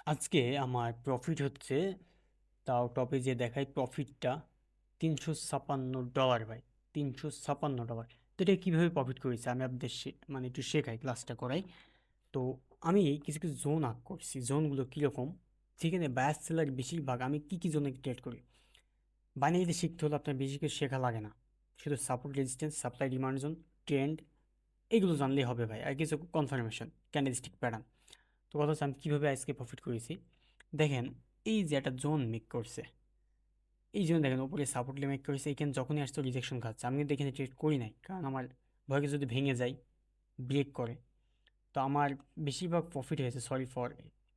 আজকে আমার প্রফিট হচ্ছে, তাও টপে যে দেখায় প্রফিটটা $356 ভাই। $356। তো এটা কীভাবে প্রফিট করেছে আমি আপনাদের মানে একটু শেখাই, ক্লাসটা করাই। তো আমি কিছু কিছু জোন আঁক করছি। জোনগুলো কীরকম, যেখানে বায়ার সেলার বেশিরভাগ আমি কী কী জোনে ট্রেড করি। বানিয়ে শিখতে হলে আপনার বেশি কিছু শেখা লাগে না, শুধু support resistance, supply demand zone, trend, এগুলো জানলেই হবে ভাই। আর কিছু কনফার্মেশন, ক্যান্ডেলস্টিক প্যাটার্ন। তো কথা হচ্ছে আমি কীভাবে আজকে প্রফিট করেছি দেখেন। এই যে একটা জোন মেক করছে, এই জন্য দেখেন উপরে সাপোর্ট মেক করেছে, এখানে যখনই আসতো রিজেকশন খাচ্ছে। আমি কিন্তু এখানে ট্রেড করি নাই, কারণ আমার ভয়কে যদি ভেঙে যায়, ব্রেক করে, তো আমার বেশিরভাগ প্রফিট হয়েছে। সরি ফর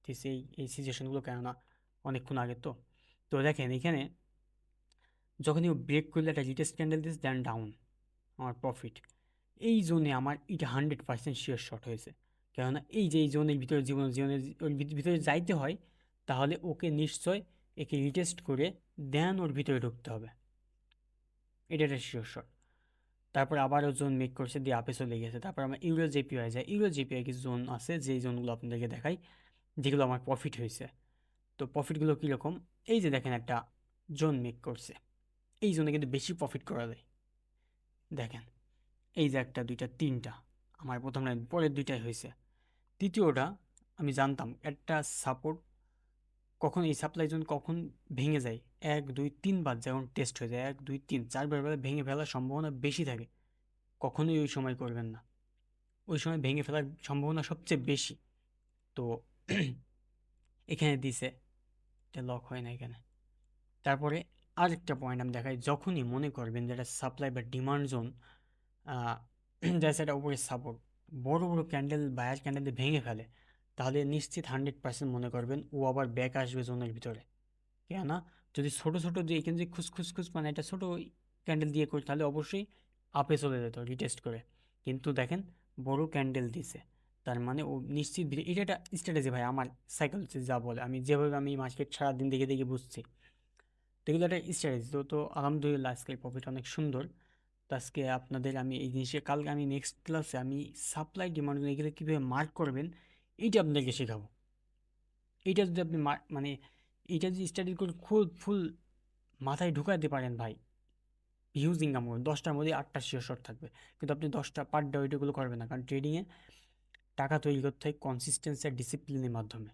দিস, এই সিচুয়েশনগুলো, কেননা অনেকক্ষণ আগে। তো তো দেখেন এখানে যখনই ব্রেক করলে একটা রিটেস্ট ক্যান্ডেল দিস, দেন ডাউন, আমার প্রফিট। এই জোনে আমার এটা 100% শিওর শর্ট হয়েছে। কেননা এই যে এই জোনের ভিতরে জীবনের ওর ভিতরে যাইতে হয়, তাহলে ওকে নিশ্চয় একে রিটেস্ট করে দেন ওর ভিতরে ঢুকতে হবে। এটা একটা শিওর শট। তারপর আবারও জোন মেক করছে, দিয়ে আপে চলে গেছে। তারপর আমার ইউরো জিপিআই যায়। ইউরো জিপিআই কিছু জোন আছে, যেই জোনগুলো আপনাদেরকে দেখাই, যেগুলো আমার প্রফিট হয়েছে। তো প্রফিটগুলো কীরকম, এই যে দেখেন একটা জোন মেক করছে, এই জোনে কিন্তু বেশি প্রফিট করা যায়। দেখেন এই যে একটা, দুইটা, তিনটা, আমার প্রথম লাইন, পরের দুইটাই হয়েছে। তৃতীয়টা আমি জানতাম একটা সাপোর্ট কখন, এই সাপ্লাই জোন কখন ভেঙে যায়, 1 2 3 বার যখন টেস্ট হয়ে যায়, 1 2 3 4 বার ভেঙে ফেলার সম্ভাবনা বেশি থাকে। কখনোই ওই সময় করবেন না, ওই সময় ভেঙে ফেলার সম্ভাবনা সবচেয়ে বেশি। তো এখানে দিছে, এটা লক হয় না এখানে। তারপরে আরেকটা পয়েন্ট আমি দেখাই, যখনই মনে করবেন যে এটা সাপ্লাই বা ডিমান্ড জোন, যা সেটা উপরে সাপোর্ট বড় বড় ক্যান্ডেল, বায়ার ক্যান্ডেল দিয়ে ভেঙে ফেলে, তাহলে নিশ্চিত 100% মনে করবেন ও আবার ব্যাক আসবে জোনের ভিতরে। কেননা যদি ছোটো ছোটো যে এখানে যে খুস মানে এটা ছোটো ক্যান্ডেল দিয়ে করি, তাহলে অবশ্যই আপে চলে যেত রিটেস্ট করে। কিন্তু দেখেন বড় ক্যান্ডেল দিছে, তার মানে ও নিশ্চিত এটা একটা স্ট্র্যাটেজি ভাই। আমার সাইকোলজি যা বলে, আমি যেভাবে আমি মার্কেট সারাদিন দেখে দেখে বুঝছি, তো এগুলো একটা স্ট্র্যাটেজি। তো আলহামদুলিল্লাহ আজকের প্রফিট অনেক সুন্দর। তো আজকে আপনাদের আমি এই জিনিসে, কালকে আমি নেক্সট ক্লাসে আমি সাপ্লাই ডিমান্ড এগুলো কীভাবে মার্ক করবেন এইটা আপনাদেরকে শেখাবো। এইটা যদি আপনি মানে এইটা যদি স্টাডি করে ফুল ফুল মাথায় ঢুকাতে পারেন ভাই, হিউজ ইনকাম করবেন। 10টার মধ্যে 8টা শিওর শট থাকবে। কিন্তু আপনি 10টা পার ডে ওইটাগুলো করবেন না, কারণ ট্রেডিংয়ে টাকা তৈরি করতে হয় কনসিস্টেন্সি আর ডিসিপ্লিনের মাধ্যমে,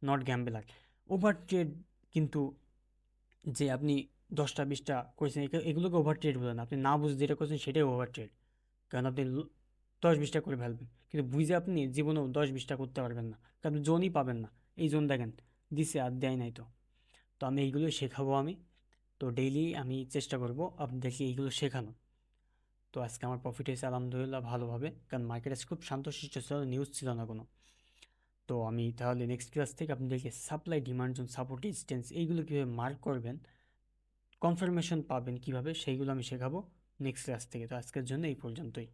নট গ্যাম্বেলার। ওভার ট্রেড কিন্তু, যে আপনি 10টা 20টা করেছেন, এগুলোকে ওভার ট্রেড বলেন। আপনি না বুঝে যেটা করছেন সেটাই ওভার ট্রেড, কারণ আপনি 10 20টা করে ফেলবেন, কিন্তু বুঝে আপনি জীবনেও 10 20টা করতে পারবেন না, কারণ আপনি জোনই পাবেন না। এই জোন দেখেন দিছে আর দেয় নাই। তো তো আমি এইগুলো শেখাবো আমি। তো ডেইলি আমি চেষ্টা করব আপনাদেরকে এইগুলো শেখানো। তো আজকে আমার প্রফিট হয়েছে আলহামদুলিল্লাহ ভালোভাবে, কারণ মার্কেট আজকে খুব শান্তশিষ্ট ছিল, নিউজ ছিল না কোনো। তো আমি তাহলে নেক্সট ক্লাস থেকে আপনাদেরকে supply demand zone, support resistance, এইগুলো কীভাবে মার্ক করবেন, কনফার্মেশন পাবেন কীভাবে, সেইগুলো আমি শেখাবো নেক্সট ক্লাস থেকে। তো আজকের জন্য এই পর্যন্তই।